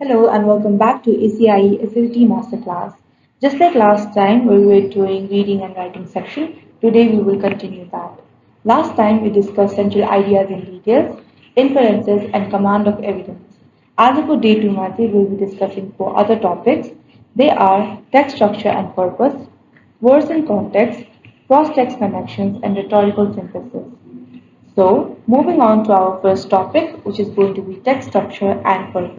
Hello and welcome back to ACIE SLT Masterclass. Just like last time where we were doing reading and writing section, today we will continue that. Last time we discussed central ideas in details, inferences and command of evidence. As for day 2 Mati, we will be discussing four other topics. They are text structure and purpose, words and context, cross-text connections and rhetorical synthesis. So, moving on to our first topic, which is going to be text structure and purpose.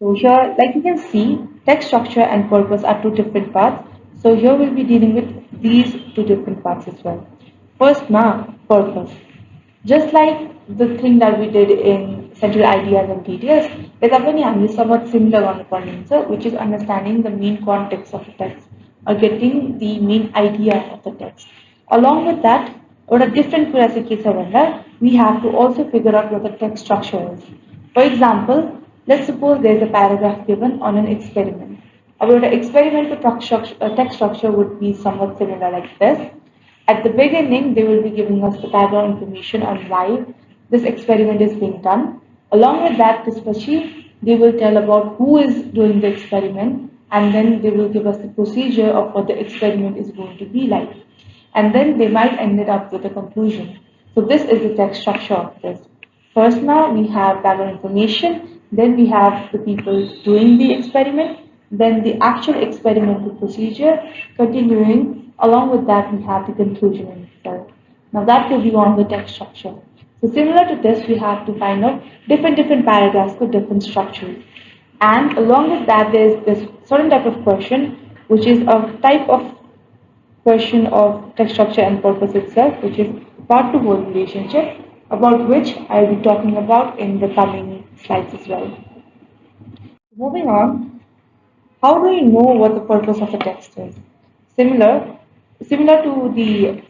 So here, like you can see, text structure and purpose are two different parts. So here we'll be dealing with these two different parts as well. First now, purpose. Just like the thing that we did in central ideas and details, is somewhat similar on the point answer, which is understanding the main context of the text or getting the main idea of the text. Along with that, or a different case we have to also figure out what the text structure is. For example, let's suppose there's a paragraph given on an experiment. About an experimental text structure would be somewhat similar like this. At the beginning, they will be giving us the background information on why this experiment is being done. Along with that, especially, they will tell about who is doing the experiment and then they will give us the procedure of what the experiment is going to be like. And then they might end it up with a conclusion. So this is the text structure of this. First now we have background information, then we have the people doing the experiment, then the actual experimental procedure, continuing along with that we have the conclusion in itself. Now that will be on the text structure. So similar to this we have to find out different paragraphs with different structures. And along with that there is this certain type of question which is a type of question of text structure and purpose itself, which is part to whole relationship, about which I'll be talking about in the coming slides as well. Moving on, how do you know what the purpose of a text is? Similar, similar to the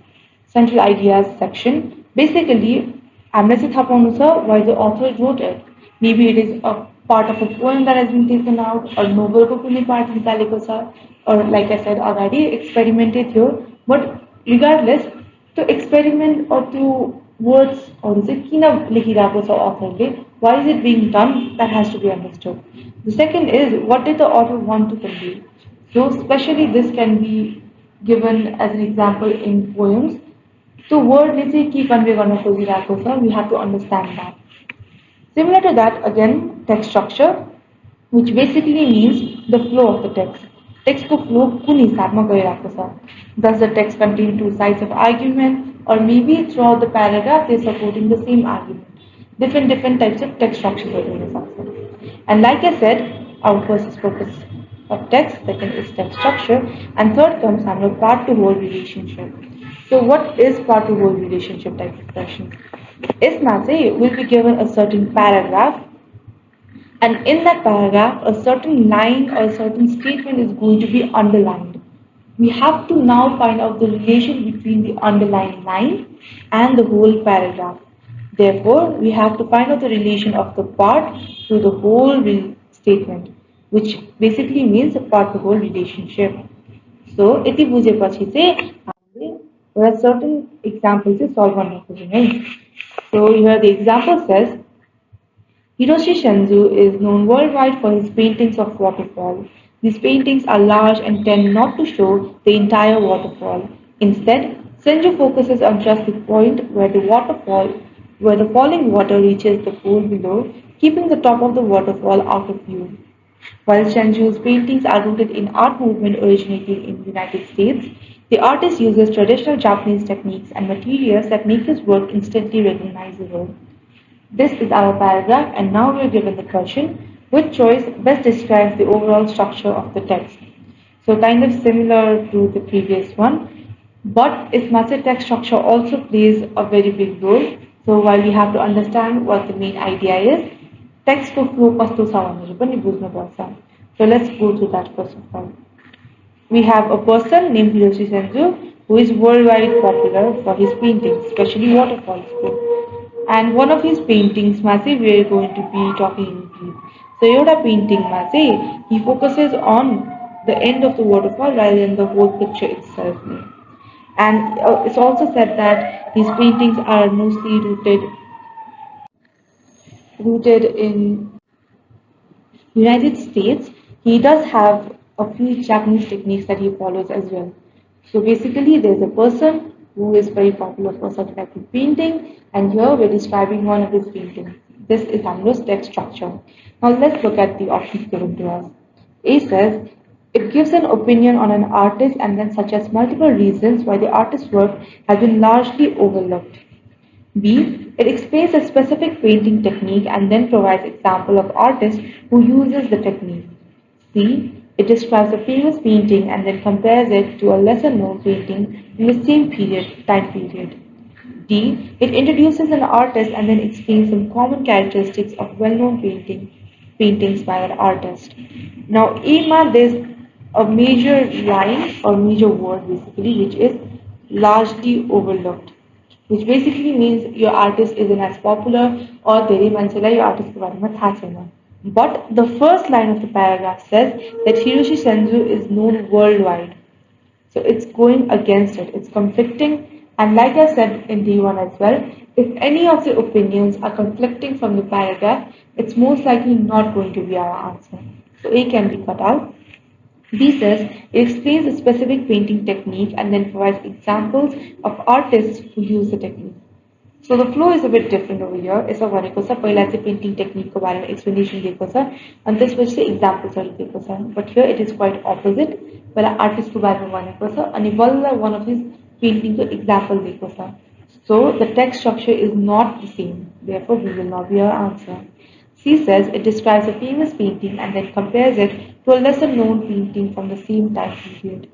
central ideas section, basically, why the author wrote it. Maybe it is a part of a poem that has been taken out, or novel ko kuni part nikaleko sa, or like I said already, experimented here. But regardless, to experiment or to words or is it kina lekhirako sa author, why is it being done? That has to be understood. The second is what did the author want to convey? So especially this can be given as an example in poems. So word ले चाहिँ के convey गर्न खोजिरहेको छ, we have to understand that. Similar to that, again, text structure, which basically means the flow of the text. Text को flow कुन हिसाबमा गइरहेको छ. Does the text contain two sides of argument, or maybe throughout the paragraph they're supporting the same argument. Different types of text structures are doing. And like I said, our first is purpose of text, second is text structure, and third comes under part to whole relationship. So what is part to whole relationship type of question? इसमा चाहिँ will be given a certain paragraph, and in that paragraph a certain line or a certain statement is going to be underlined. We have to now find out the relation between the underlined line and the whole paragraph. Therefore, we have to find out the relation of the part to the whole statement, which basically means a part to whole relationship. So, यति बुझेपछि चाहिँ हामीले एउटा certain example चाहिँ solve गर्न खोज्यौँ है. So, here the example says Hiroshi Shenzu is known worldwide for his paintings of waterfall. These paintings are large and tend not to show the entire waterfall. Instead, Senju focuses on just the point where the falling water reaches the pool below, keeping the top of the waterfall out of view. While Shenju's paintings are rooted in art movement originating in the United States, the artist uses traditional Japanese techniques and materials that make his work instantly recognizable. This is our paragraph, and now we are given the question, which choice best describes the overall structure of the text? So kind of similar to the previous one, but Isma's text structure also plays a very big role. So while we have to understand what the main idea is, text को flow कस्तो छ भनेर पनि बुझ्नुपर्छ. So let's go through that first of all. We have a person named Hiroshi Senju who is worldwide popular for his paintings, especially waterfalls. And one of his paintings, we are going to be talking in brief. So, Yoda painting, he focuses on the end of the waterfall rather than the whole picture itself. And it's also said that his paintings are mostly rooted in United States, he does have a few Japanese techniques that he follows as well. So basically, there's a person who is very popular for certain type of painting, and here we're describing one of his paintings. This is Anglo's text structure. Now let's look at the options given to us. A says it gives an opinion on an artist and then suggests multiple reasons why the artist's work has been largely overlooked. B. It explains a specific painting technique and then provides example of artist who uses the technique. C. It describes a famous painting and then compares it to a lesser known painting in the same time period. D. It introduces an artist and then explains some common characteristics of well-known paintings by that artist. Now, A, there's a major line or major word basically, which is largely overlooked, which basically means your artist isn't as popular or तेरे मन से your artist के बारे में था चलना. But the first line of the paragraph says that Hiroshi Senju is known worldwide. So it's going against it, it's conflicting. And like I said in D1 as well, if any of the opinions are conflicting from the paragraph, it's most likely not going to be our answer. So A can be cut out. B says it explains a specific painting technique and then provides examples of artists who use the technique. So the flow is a bit different over here. ऐसा भनेको छ पहिला चाहिँ painting टेक्निकको बारेमा explanation दिएको छ अनि त्यसपछि चाहिँ इक्जाम्पल्सहरू दिएको छ but here it is quite opposite पहिला आर्टिस्टको बारेमा भनेको छ अनि बल्ल वान अफ हिज पेन्टिङको इक्जाम्पल दिएको छ so the text structure is not the same therefore we will not be our answer. C says it describes a famous painting and then compares it to a lesser known painting from the same time period.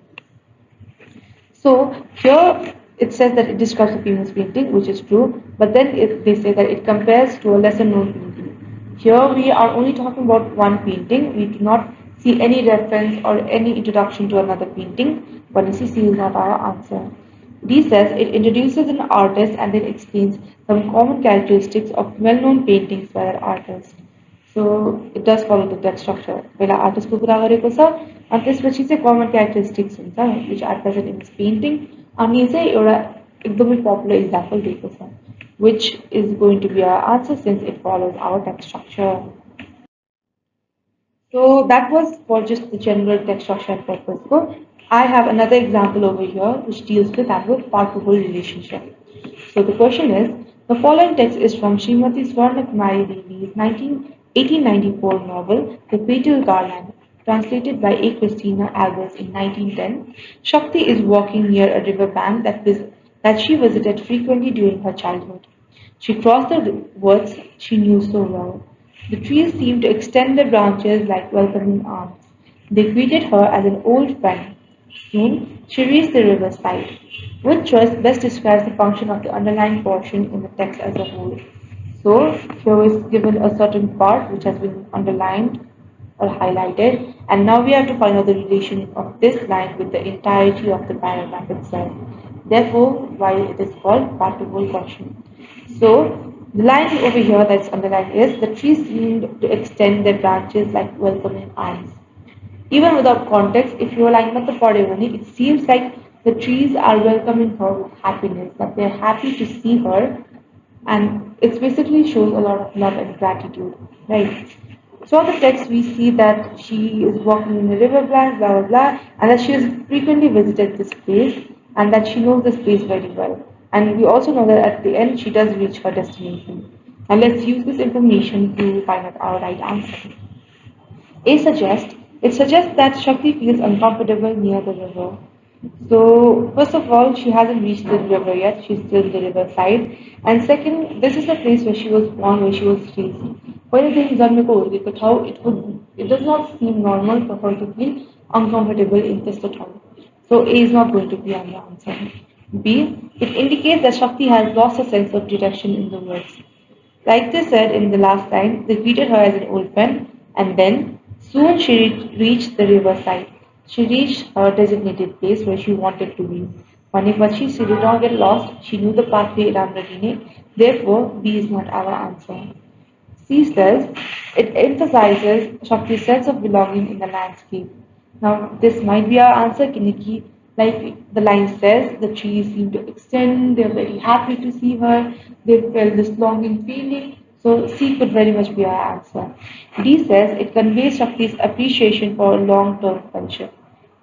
So here it says that it describes a famous painting, which is true, but then they say that it compares to a lesser known painting. Here we are only talking about one painting. We do not see any reference or any introduction to another painting, but you see C is not our answer. D says it introduces an artist and then explains some common characteristics of well-known paintings by that artist. So it does follow the text structure. पहिला आर्टिस्टको कुरा गरेको छ अनि त्यसपछि चाहिँ common characteristics हुन्छ which are present in this painting अनि चाहिँ एउटा एकदमै पपुलर इक्जाम्पल दिएको छ which is going to be our answer since it follows our text structure. So that was for just the general text structure and purpose. So I have another example over here which deals with participle relationship. So the question is, the following text is from Srimati Swarna Kumari Devi's 1894 novel, The Fatal Garland, translated by A. Christina Albers in 1910. Shakti is walking near a river bank that she visited frequently during her childhood. She crossed the woods she knew so well. The trees seemed to extend their branches like welcoming arms. They greeted her as an old friend. Soon, she reached the riverside. Which choice best describes the function of the underlying portion in the text as a whole? So, here is given a certain part which has been underlined or highlighted, and now we have to find out the relation of this line with the entirety of the paragraph itself. Therefore, why it is called participle question. So, the line over here that's underlined is the trees seemed to extend their branches like welcoming arms. Even without context, if you are like the Podevani, it seems like the trees are welcoming her with happiness, that they're happy to see her, and it basically shows a lot of love and gratitude, right? Throughout the text, we see that she is walking in the river bank, blah blah blah, and that she has frequently visited this place, and that she knows this place very well. And we also know that at the end, she does reach her destination. And let's use this information to find out our right answer. A suggests it suggests that Shakti feels uncomfortable near the river. So first of all, she hasn't reached the river yet. She's still in the riverside. And second, this is the place where she was born, where she was raised. When it is it does not seem normal for her to feel uncomfortable in this town. So A is not going to be on the answer. B, it indicates that Shakti has lost a sense of direction in the words. Like they said in the last line, they greeted her as an old friend, and then soon she reached the riverside. She reached her designated place where she wanted to be. Manipachi, she did not get lost. She knew the pathway Ramradine. Therefore, B is not our answer. C says it emphasizes Shakti's sense of belonging in the landscape. Now, this might be our answer, Kiniki. Like the line says, the trees seem to extend, they're very happy to see her, they felt this longing feeling. So C could very much be our answer. D says it conveys Shakti's appreciation for a long-term friendship.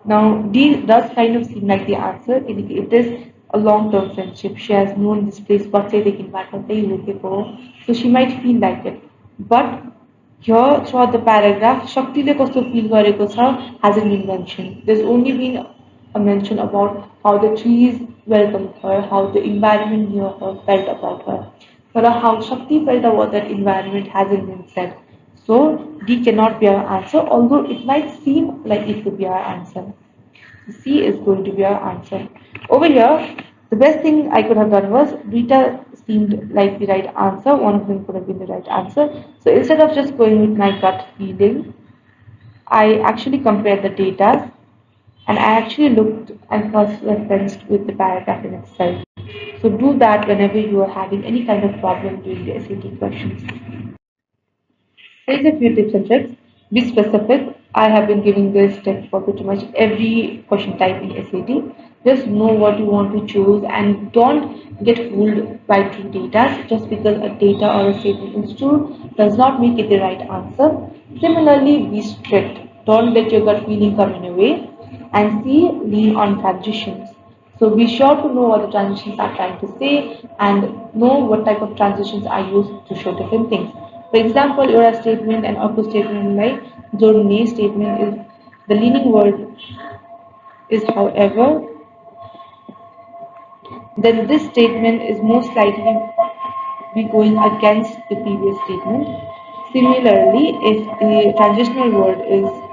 Now, D does kind of seem like the answer. It is a long-term friendship. She has known this place, but say they can back up before, so she might feel like it. But here, throughout the paragraph, शक्तिले कस्तो feel गरेको छ hasn't been mentioned. There's only been a mention about how the trees welcomed her, how the environment near her felt about her. But how Shakti felt about that environment hasn't been said. So D cannot be our answer, although it might seem like it could be our answer. C is going to be our answer. Over here, the best thing I could have done was Rita seemed like the right answer. One of them could have been the right answer. So instead of just going with my gut feeling, I actually compared the data and I actually looked and cross-referenced with the paragraph in itself. So do that whenever you are having any kind of problem doing the SAT questions. Here's a few tips and tricks. Be specific. I have been giving this tip for pretty much every question type in SAT. Just know what you want to choose and don't get fooled by two data just because a data or a statement is true does not make it the right answer. Similarly, be strict. Don't let your gut feeling come in your way. And C, lean on transitions. So be sure to know what the transitions are trying to say and know what type of transitions are used to show different things. For example, your statement and opposite statement like your may statement is the leaning word is however, then this statement is most likely be going against the previous statement. Similarly, if the transitional word is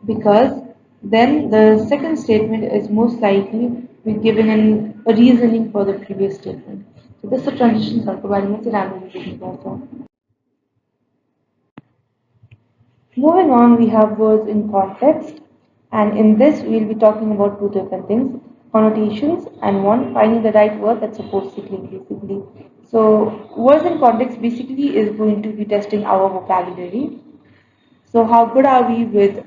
because then the second statement is most likely be given a reasoning for the previous statement. So this is the transition circle by the Moving on, we have words in context, and in this, we'll be talking about two different things connotations and one finding the right word that supports the claim, basically. So, words in context basically is going to be testing our vocabulary. So, how good are we with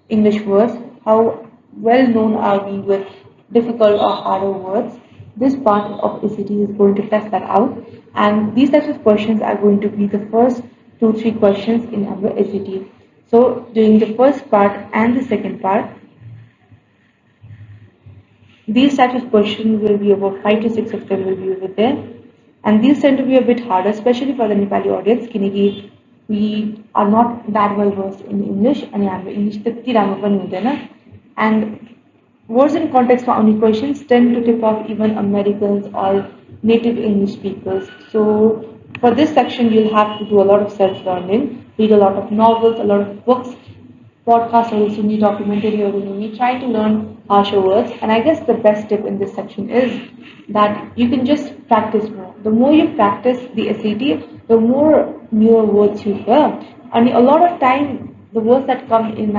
English words? How well known are we with difficult or harder words? This part of ACT is going to test that out, and these types of questions are going to be the first two, three questions in our ACT. So, during the first part and the second part, these types of questions will be about 5 to 6 of them will be over there. And these tend to be a bit harder, especially for the Nepali audience. Kinegi, we are not that well versed in English, and English त्यति राम्रो पनि हुँदैन. And words in context for only questions tend to tip off even Americans or native English speakers. So for this section, you'll have to do a lot of self-learning, read a lot of novels, a lot of books, podcasts सुन्ने डकुमेन्ट्रीहरू हुने trying to learn harsher words and I guess the best tip in this section is that you can just practice more. The more you practice the SAT, the more newer words you hear and a lot of time the words that come in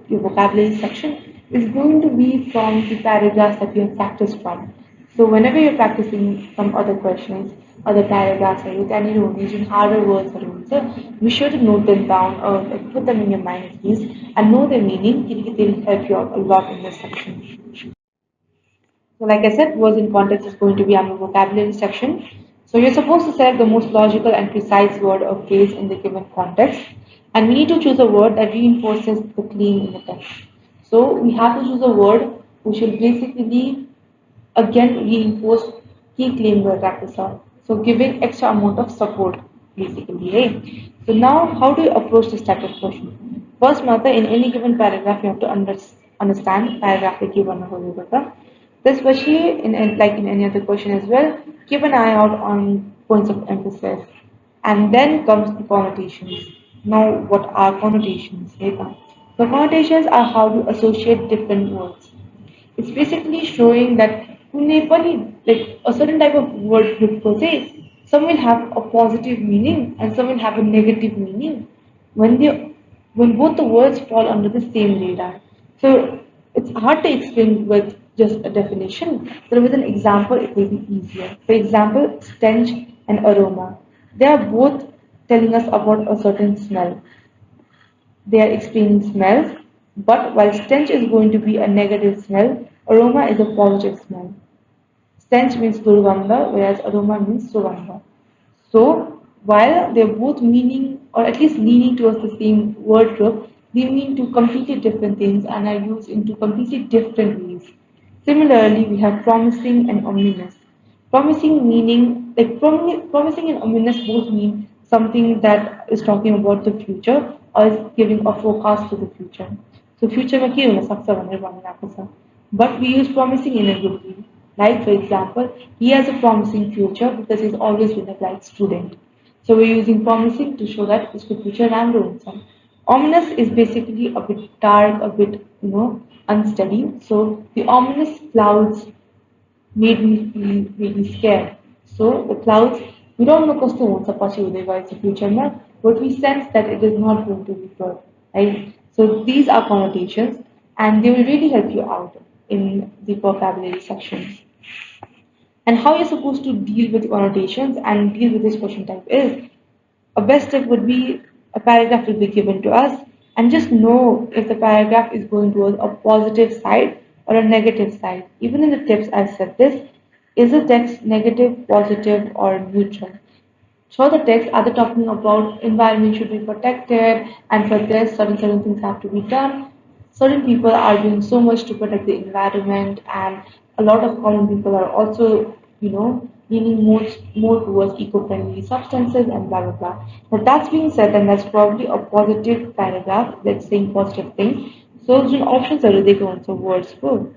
your vocabulary section is going to be from the paragraphs that you have practiced from. So whenever you're practicing some other questions, other paragraphs, or त्यहाँनिर हुने जुन harder wordsहरू हुन्छ, be sure to note them down or like, put them in your mind at least and know their meaning किनकि they will help you out a lot in this section. So like I said, words in context is going to be our vocabulary section. So you're supposed to select the most logical and precise word or phrase in the given context. And we need to choose a word that reinforces the claim in the text. So we have to choose a word which will basically again reinforce key claim word practicer. So giving extra amount of support basically. Hey. So now how do you approach this type of question? First matter in any given paragraph you have to understand paragraph given this especially like in any other question as well, keep an eye out on points of emphasis. And then comes the connotations. Now what are connotations? So connotations are how to associate different words. It's basically showing that like a certain type of word group per se, some will have a positive meaning and some will have a negative meaning when they when both the words fall under the same radar. So it's hard to explain with just a definition, but with an example it will be easier. For example, stench and aroma. They are both telling us about a certain smell. They are explaining smells, but while stench is going to be a negative smell, aroma is a positive smell. Stench means durganda, whereas aroma means sugandha. So, while they're both meaning or at least leaning towards the same word group, they mean two completely different things and are used into completely different ways. Similarly, we have promising and ominous. Promising meaning, like promising and ominous both mean something that is talking about the future or is giving a forecast to the future. So, future में के हुन सक्छ भनेर भनिरहेको छ. But we use promising in a good way. Like, for example, he has a promising future because he's always been a bright student. So we're using promising to show that his future राम्रो हुन्छ. Ominous is basically a bit dark, a bit, unsteady. So the ominous clouds made me feel really scared. So the clouds, we don't know कस्तो हुन्छ पछि हुँदै गएपछि फ्युचरमा, but we sense that it is not going to be good, right? So these are connotations, and they will really help you out in the vocabulary sections. And how you're supposed to deal with connotations and deal with this question type is a best tip would be a paragraph will be given to us and just know if the paragraph is going towards a positive side or a negative side. Even in the tips I've said this, is the text negative, positive or neutral? So the text are they talking about environment should be protected and for this certain things have to be done. Certain people are doing so much to protect the environment and a lot of common people are also, leaning more towards eco-friendly substances and blah blah blah. Now that's being said and that's probably a positive paragraph that's saying positive things. So the options are they go on so words go.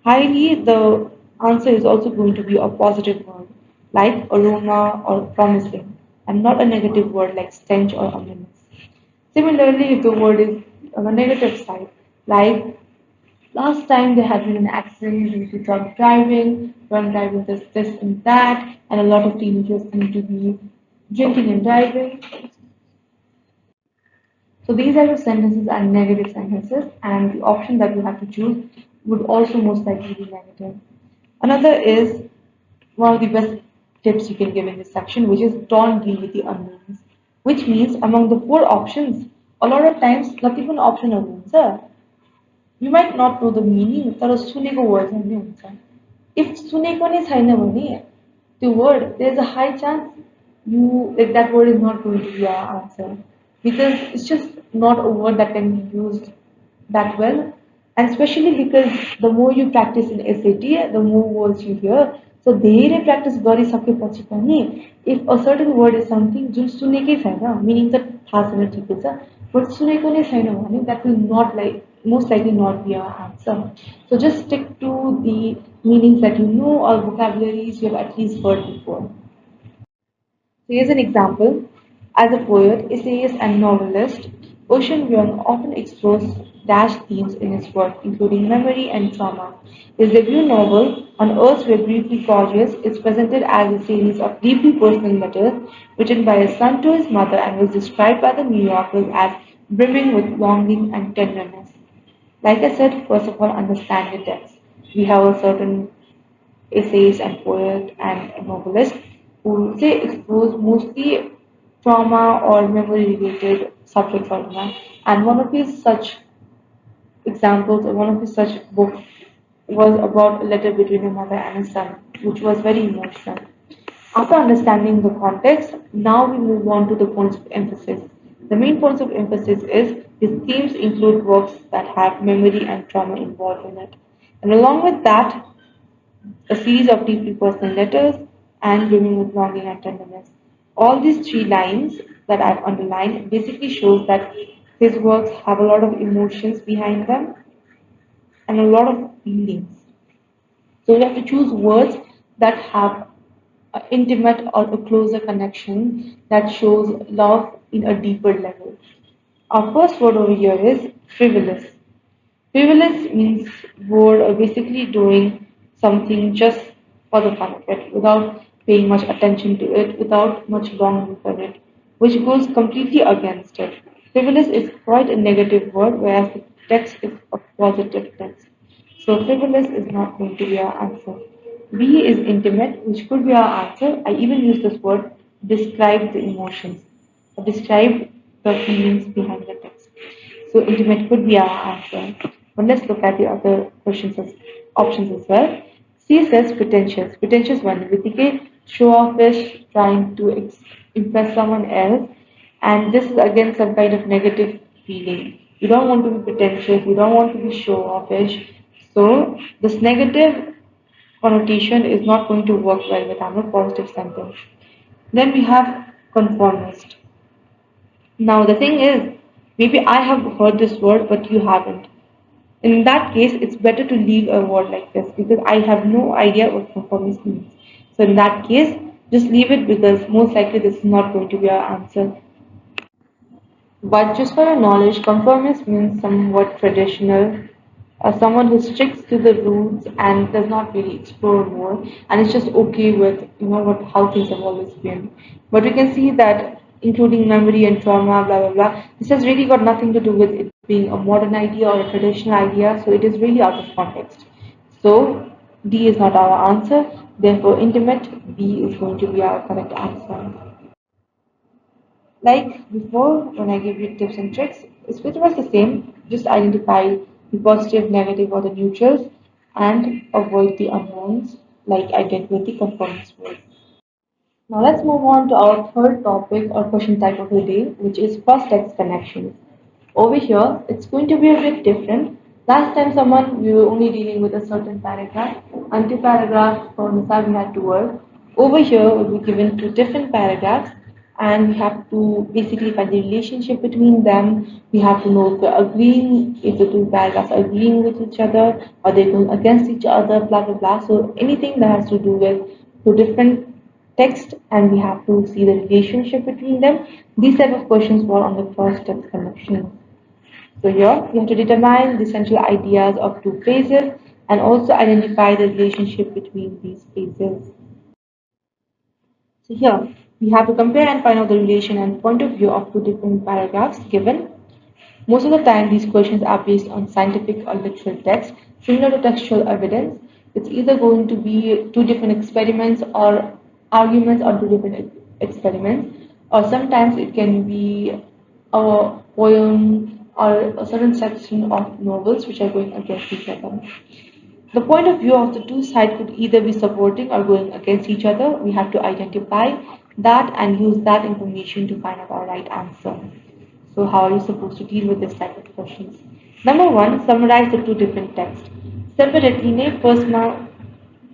Highly, the answer is also going to be a positive word, like aroma or promising, and not a negative word like stench or ominous. Similarly, if the word is on the negative side, like last time there had been an accident due to drunk driving this and that, and a lot of teenagers seem to be drinking and driving. So these type of sentences are negative sentences, and the option that you have to choose would also most likely be negative. Another is one of the best tips you can give in this section, which is don't deal with the unknowns. Which means among the four options, a lot of times not even option हुन्छ. You might not know the meaning तर सुनेको word नै हुन्छ. If सुनेको नै छैन भने त्यो word there's a high chance you like that word is not going to be your answer because it's just not a word that can be used that well and especially because the more you practice in SAT the more words you hear so धेरै practice गरिसकेपछि पनि if a certain word is something जुन सुनेकै छैन meaning त थाहा छैन ठिकै छ but सुनेको नै छैन भने that will not like most likely not be our answer. So just stick to the meanings that you know or vocabularies you have at least heard before. So here's an example. As a poet, essayist, and novelist, Ocean Vuong often explores dash themes in his work, including memory and trauma. His debut novel, On Earth We're Briefly Gorgeous, is presented as a series of deeply personal letters written by a son to his mother and was described by the New Yorkers as brimming with longing and tenderness. Like I said, first of all, understand the text. We have a certain essayist and poet and a novelist who say explores mostly trauma or memory related subjects or that. And one of his such examples or one of his such books was about a letter between a mother and a son, which was very emotional. After understanding the context, now we move on to the points of emphasis. The main points of emphasis is his themes include works that have memory and trauma involved in it. And along with that, a series of deeply personal letters and brimming with longing and tenderness. All these three lines that I've underlined basically shows that his works have a lot of emotions behind them and a lot of feelings. So you have to choose words that have an intimate or a closer connection that shows love in a deeper level. Our first word over here is frivolous. Frivolous means bored or basically doing something just for the fun of it, without paying much attention to it, without much longing for it, which goes completely against it. Frivolous is quite a negative word, whereas the text is a positive text. So frivolous is not going to be our answer. B is intimate, which could be our answer. I even use this word describe the emotions, or describe the feelings behind the text. So intimate could be our answer. But let's look at the other questions as options as well. C says pretentious. Pretentious one. Basically, show offish, trying to impress someone else, and this is again some kind of negative feeling. You don't want to be pretentious. You don't want to be show offish. So this negative connotation is not going to work well with our positive sentence. Then we have conformist. Now the thing is, maybe I have heard this word, but you haven't. In that case, it's better to leave a word like this because I have no idea what conformist means. So in that case, just leave it because most likely this is not going to be our answer. But just for your knowledge, conformist means somewhat traditional, someone who sticks to the roots and does not really explore more, and is just okay with what how things have always been. But we can see that including memory and trauma, blah blah blah, this has really got nothing to do with it being a modern idea or a traditional idea, so it is really out of context. So D is not our answer, therefore intimate B is going to be our correct answer. Like before, when I give you tips and tricks, it's pretty much the same. Just identify the positive, negative, or the neutrals and avoid the unknowns, like I did with the conformance word. Now let's move on to our third topic or question type of the day, which is cross text connections. Over here, it's going to be a bit different. Last time someone we were only dealing with a certain paragraph, until paragraph from the side we had to work. Over here we'll be given two different paragraphs and we have to basically find the relationship between them. We have to know if they're agreeing, if the two paragraphs are agreeing with each other, or they're going against each other, blah blah blah. So anything that has to do with two different text and we have to see the relationship between them. These type of questions were on the cross text connection. So here we have to determine the central ideas of two phrases and also identify the relationship between these phrases. So here we have to compare and find out the relation and point of view of two different paragraphs given. Most of the time, these questions are based on scientific or literal text, similar to textual evidence. It's either going to be two different experiments or arguments on two different experiments, or sometimes it can be a poem or a certain section of novels which are going against each other. The point of view of the two sides could either be supporting or going against each other. We have to identify that and use that information to find out our right answer. So how are you supposed to deal with this type of questions? Number one, summarize the two different texts. Separately, name first now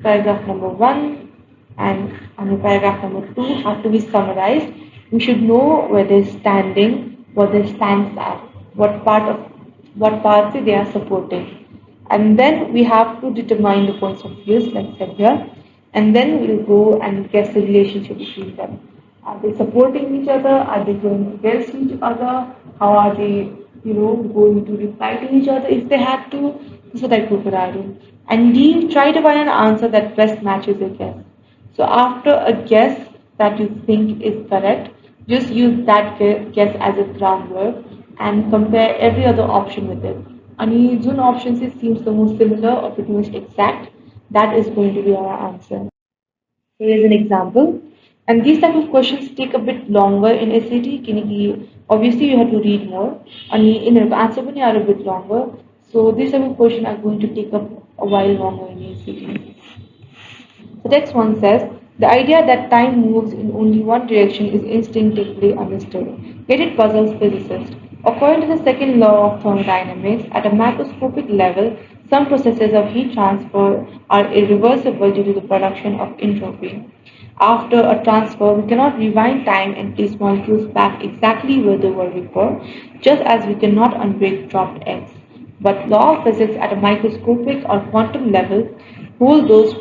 paragraph number one and paragraph number two have to be summarized. We should know where they're standing, what their stance are, what parts they are supporting. And then we have to determine the points of views, like I said here, and then we'll go and guess the relationship between them. Are they supporting each other? Are they going against each other? How are they, going to reply to each other if they had to? So that we could argue. And D, try to find an answer that best matches your guess. So after a guess that you think is correct, just use that guess as a groundwork and compare every other option with it. आणि जो options seems the most similar or pretty much exact, that is going to be our answer. Here is an example. And these type of questions take a bit longer in SAT. Obviously, you have to read more. And in answer when you are a bit longer. So these type of questions are going to take up a while longer in SAT. The next one says, the idea that time moves in only one direction is instinctively understood, yet it puzzles physicists. According to the second law of thermodynamics, at a macroscopic level, some processes of heat transfer are irreversible due to the production of entropy. After a transfer, we cannot rewind time and place molecules back exactly where they were before, just as we cannot unbreak dropped eggs. But law of physics at a microscopic or quantum level hold those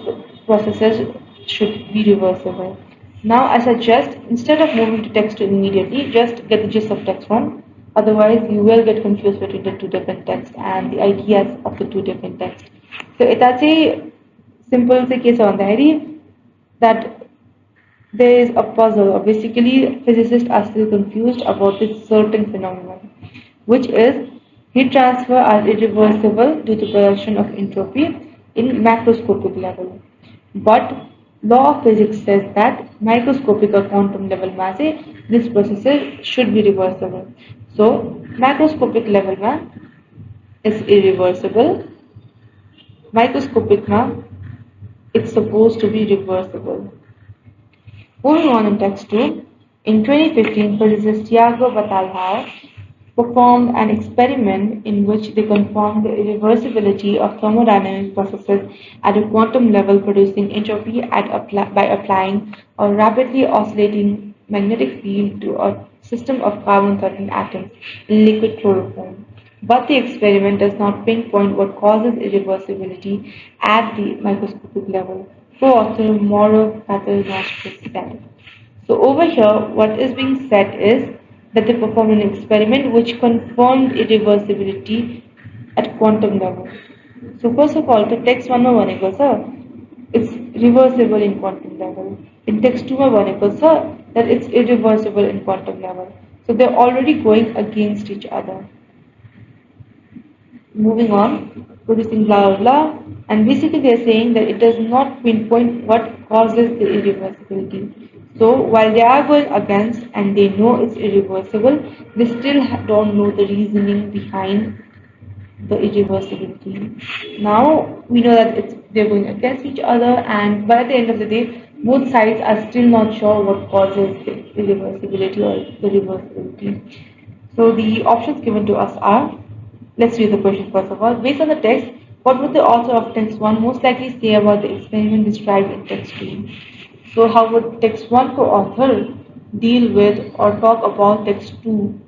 processes should be reversible. Now I suggest instead of moving to text 2 immediately, just get the gist of text 1. Otherwise, you will get confused between the two different texts and the ideas of the two different texts. So it's a simple से case on the that there is a puzzle, or basically physicists are still confused about this certain phenomenon, which is heat transfer are irreversible due to production of entropy in macroscopic level. But law of physics says that microscopic or quantum level mass this process should be reversible. So macroscopic level mass is irreversible, microscopic mass it's supposed to be reversible. Moving on in text 2, in 2015, physicist Tiago Batalhau performed an experiment in which they confirmed the irreversibility of thermodynamic processes at a quantum level, producing entropy by applying a rapidly oscillating magnetic field to a system of carbon 13 atoms in liquid chloroform. But the experiment does not pinpoint what causes irreversibility at the microscopic level. Co-author Mauro Paternoster said. So over here, what is being said is that they performed an experiment which confirmed irreversibility at quantum level. So first of all, the text 1 में बनेगा sir, it's reversible in quantum level. In text 2 में बनेगा sir, that it's irreversible in quantum level. So they're already going against each other. Moving on, producing blah blah blah, and basically they're saying that it does not pinpoint what causes the irreversibility. So while they are going against and they know it's irreversible, they still don't know the reasoning behind the irreversibility. Now we know that they're going against each other, and by the end of the day, both sides are still not sure what causes the irreversibility or the reversibility. So the options given to us are, let's read the question first of all. Based on the text, what would the author of text 1 most likely say about the experiment described in text 2? So how would text 1 co-author deal with or talk about text 2?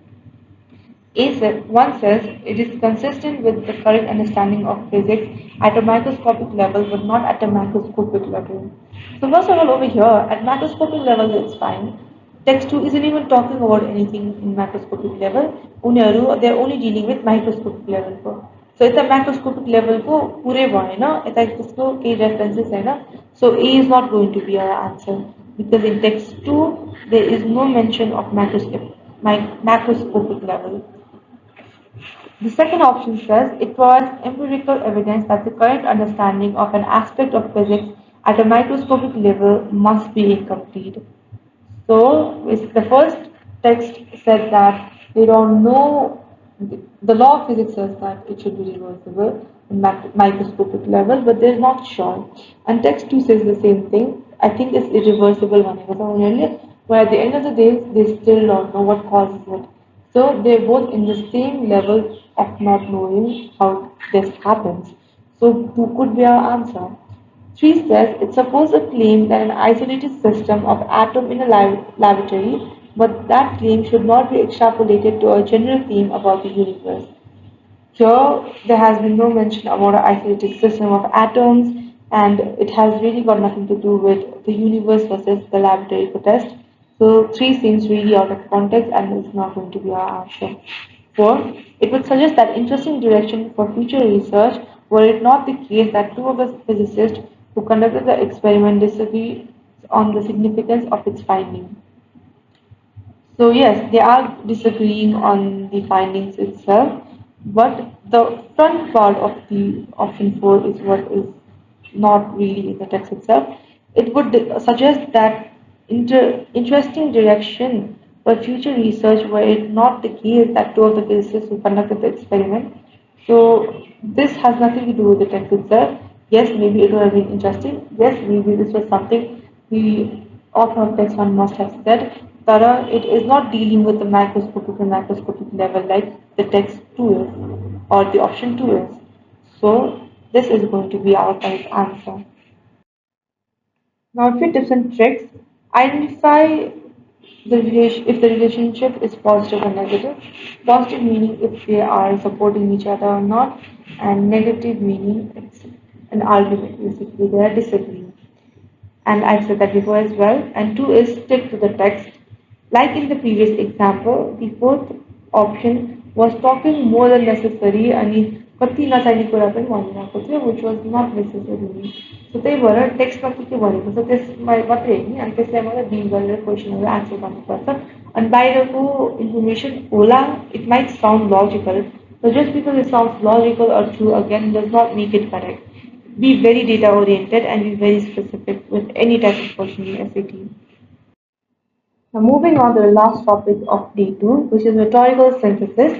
One says it is consistent with the current understanding of physics at a microscopic level but not at a macroscopic level. So first of all over here, at macroscopic level it's fine. Text 2 isn't even talking about anything in macroscopic level. They're only dealing with microscopic level को. So it's a macroscopic level को पूरे भयो हैन यता त्यसको केही references Hahn. So A is not going to be our answer because in text 2 there is no mention of macroscopic level. The second option says it provides empirical evidence that the current understanding of an aspect of physics at a microscopic level must be incomplete. So the first text said that they don't know, the law of physics says that it should be reversible in microscopic level, but they're not sure. And text 2 says the same thing. I think it's irreversible one, but at the end of the day, they still don't know what causes it. So they're both in the same level of not knowing how this happens. So 2 could be our answer. 3 says it supports a claim that an isolated system of atoms in a laboratory, but that claim should not be extrapolated to a general theme about the universe. Here, there has been no mention about an isolated system of atoms, and it has really got nothing to do with the universe versus the laboratory test. So, 3 seems really out of context and is not going to be our answer. 4. It would suggest that interesting direction for future research were it not the case that two of the physicists who conducted the experiment disagree on the significance of its finding. So yes, they are disagreeing on the findings itself, but the front part of the option 4 is what is not really in the text itself. It would suggest that interesting direction for future research were it not the case that two of the physicists who conducted the experiment. So this has nothing to do with the text itself. Yes, maybe it would have been interesting. Yes, maybe this was something the author of text 1 must have said. Tara, it is not dealing with the macroscopic and macroscopic level like the text 2 is or the option 2 is. So this is going to be our correct answer. Now, few tips and tricks. Identify if the relationship is positive or negative. Positive meaning if they are supporting each other or not, and negative meaning it's an argument. Basically, they are disagreeing. And I've said that before as well. And 2 is stick to the text. Like in the previous example, the fourth option was talking more than necessary and कति नचाहिने कुरा पनि भनिरहेको थियो which was not necessary. So त्यही भएर टेक्स्टमा के भनेको छ त्यसमा मात्रै हेर्ने अनि त्यसलाई मात्रै डिल गरेर क्वेसनहरू आन्सर गर्नुपर्छ अनि बाहिरको इन्फर्मेसन होला it might sound logical but just because it sounds logical or true again does not make it correct. Be very data oriented and be very specific with any type of question in SAT. Now moving on to the last topic of day 2, which is rhetorical synthesis.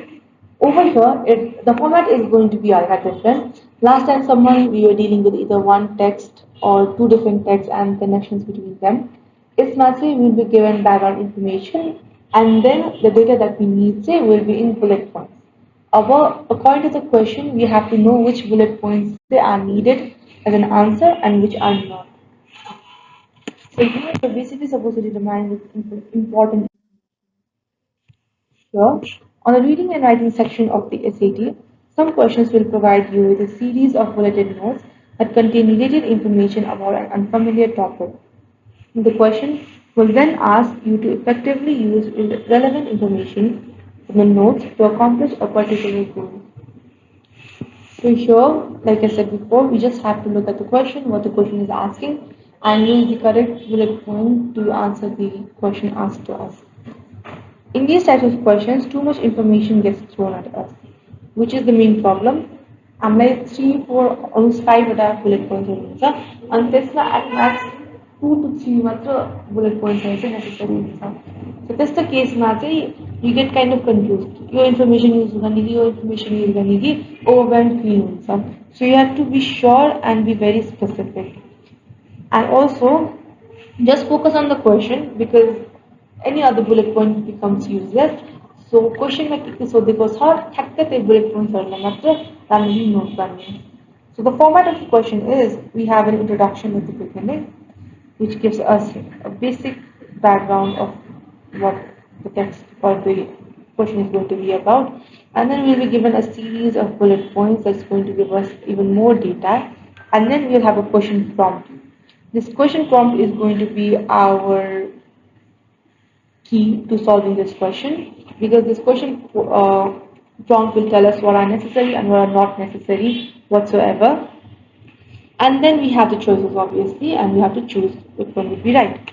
Over here, the format is going to be different. Last time, someone we were dealing with either one text or two different texts and connections between them. It's mostly will be given background information, and then the data that we need say will be in bullet points. According to the question, we have to know which bullet points they are needed as an answer and which are not. So here, you're basically supposed to determine this important. Here, on the reading and writing section of the SAT, some questions will provide you with a series of bulleted notes that contain related information about an unfamiliar topic. The question will then ask you to effectively use relevant information from the notes to accomplish a particular goal. So here, like I said before, we just have to look at the question, what the question is asking, and use the correct bullet point to answer the question asked to us. In these types of questions, too much information gets thrown at us, which is the main problem. Like 3, 4, almost 5 bullet points हुन्छ अनि त्यसमा at max 2 to 3 मात्र bullet points चाहिँ necessary हुन्छ. So त्यस्तो केसमा चाहिँ you get kind of confused. Yo information use गर्ने कि यो information use गर्ने कि overwhelmed feel हुन्छ. So you have to be sure and be very specific. And also just focus on the question because any other bullet point becomes useless. So question में के के सोधेको छ ठ्याक्कै त्यो bullet pointsहरूलाई मात्र राम्ररी note गर्ने. So the format of the question is we have an introduction at the beginning which gives us a basic background of what the text or the question is going to be about. And then we'll be given a series of bullet points that's going to give us even more data. And then we'll have a question prompt. This question prompt is going to be our key to solving this question because this question prompt will tell us what are necessary and what are not necessary whatsoever. And then we have the choices obviously and we have to choose which one would be right.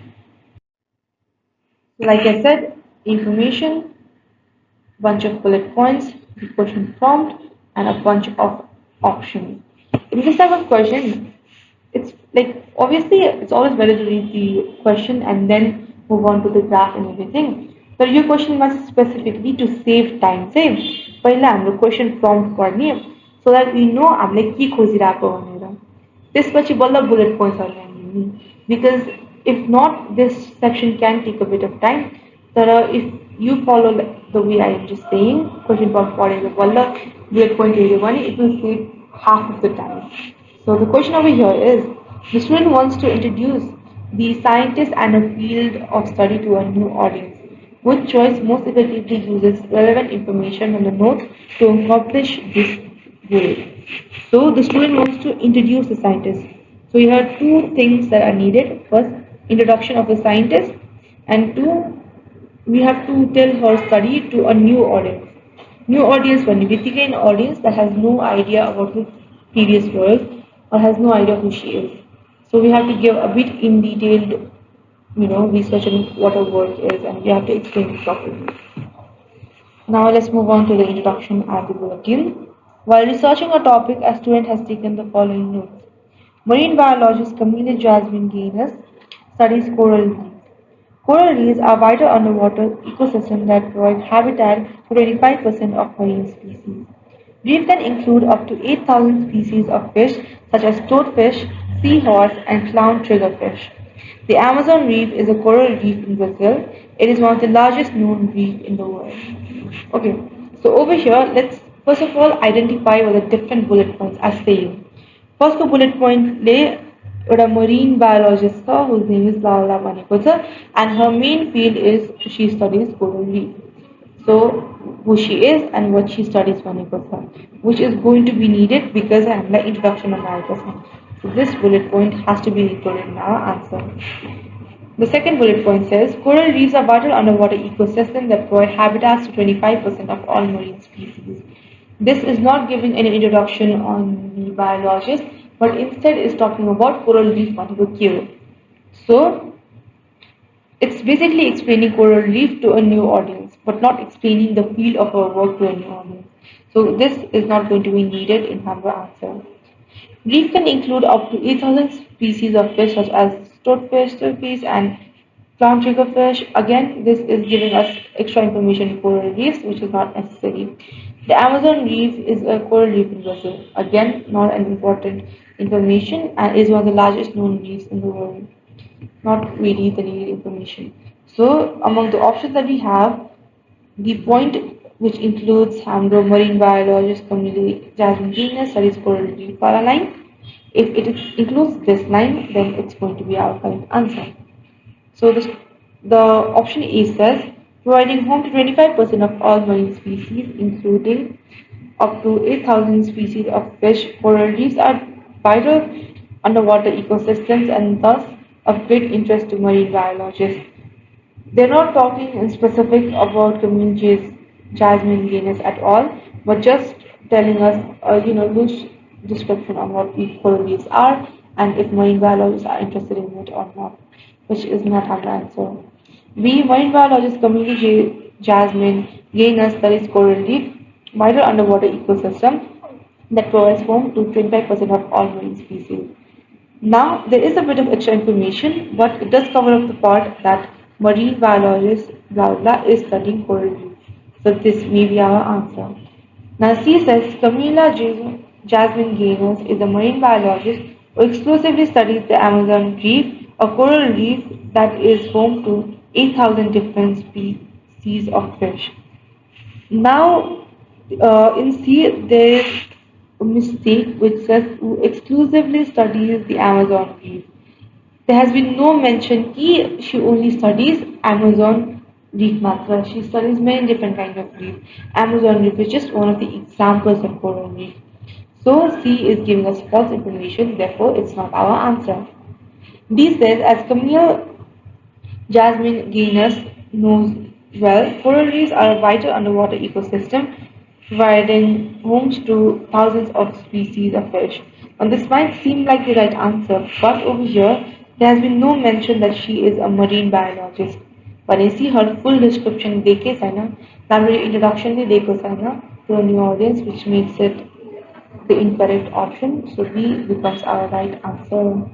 So like I said, information, bunch of bullet points, the question prompt, and a bunch of options. In this type of question, it's like obviously it's always better to read the question and then move on to the graph and everything. But your question must specifically to save time. Save. पहिला हाम्रो question prompt गर्ने so that we know हामीले के खोजिरहेको भनेर. त्यसपछि बल्ल bullet points are हाल्ने because if not this section can take a bit of time. तर if you follow the way I am just saying, question prompt पढेर बल्ल bullet point हेऱ्यो भने it will save half of the time. So the question over here is, the student wants to introduce the scientist and a field of study to a new audience. Which choice most effectively uses relevant information on the notes to accomplish this goal? So the student wants to introduce the scientist. So you have two things that are needed. First, introduction of the scientist, and two, we have to tell her study to a new audience. New audience when we think an audience that has no idea about the previous world or has no idea who she is. So we have to give a bit in detailed, research on what a work is and we have to explain it properly. Now let's move on to the introduction and the bulletin. While researching a topic, a student has taken the following notes. Marine biologist Camille Jasmine Gaines studies coral reefs. Coral reefs are vital underwater ecosystems that provide habitat to 25% of marine species. Reef can include up to 8,000 species of fish such as toadfish, seahorse, and clown triggerfish. The Amazon reef is a coral reef in Brazil. It is one of the largest known reef in the world. Okay, so over here, let's first of all identify what the different bullet points are saying. First bullet point lay a marine biologist whose name is Laura Panikocha, and her main field is she studies coral reef. So who she is and what she studies Panikocha, which is going to be needed because I am the introduction of Panikocha. So this bullet point has to be included in our answer. The second bullet point says coral reefs are vital underwater ecosystems that provide habitats to 25% of all marine species. This is not giving any introduction on the biologist, but instead is talking about coral reef molecule. So it's basically explaining coral reef to a new audience, but not explaining the field of our work to a new audience. So this is not going to be needed in our answer. Reef can include up to 8,000 species of fish such as toadfish, silkfish, and Plant triggerfish, again, this is giving us extra information for coral reefs, which is not necessary. The Amazon reef is a coral reef in Brazil. Again, not an important information and is one of the largest known reefs in the world. Not really the needed information. So, among the options that we have, the point which includes Hamdo marine biologist community Jasmine genus studies coral reef line. If it includes this line, then it's going to be our correct answer. So the option A says providing home to 25% of all marine species, including up to 8,000 species of fish. Coral reefs are vital underwater ecosystems and thus of great interest to marine biologists. They're not talking in specific about communities, Jasmine genus at all, but just telling us loose description on what coral reefs are and if marine biologists are interested in it or not, which is not our answer. B. Marine biologist community Jasmine genus studies coral reef, vital underwater ecosystem that provides home to 25% of all marine species. Now, there is a bit of extra information, but it does cover up the part that marine biologist blah blah is studying coral reef. So this may be our answer. Now, C says Camila Jasmine Gaines is a marine biologist who exclusively studies the Amazon reef, a coral reef that is home to 8,000 different species of fish. Now, in C, there is a mistake which says who exclusively studies the Amazon reef. There has been no mention कि she only studies Amazon reef matra. She studies many different kinds of reef. Amazon reef is just one of the examples of coral reef. So C is giving us false information, therefore it's not our answer. D says as Camille Jasmine Guinness knows well, coral reefs are a vital underwater ecosystem providing homes to thousands of species of fish. And this might seem like the right answer, but over here there has been no mention that she is a marine biologist. But I see her full description देखे है ना, ना मेरी introduction भी देखो है ना to a new audience, which makes it the incorrect option. So B becomes our right answer.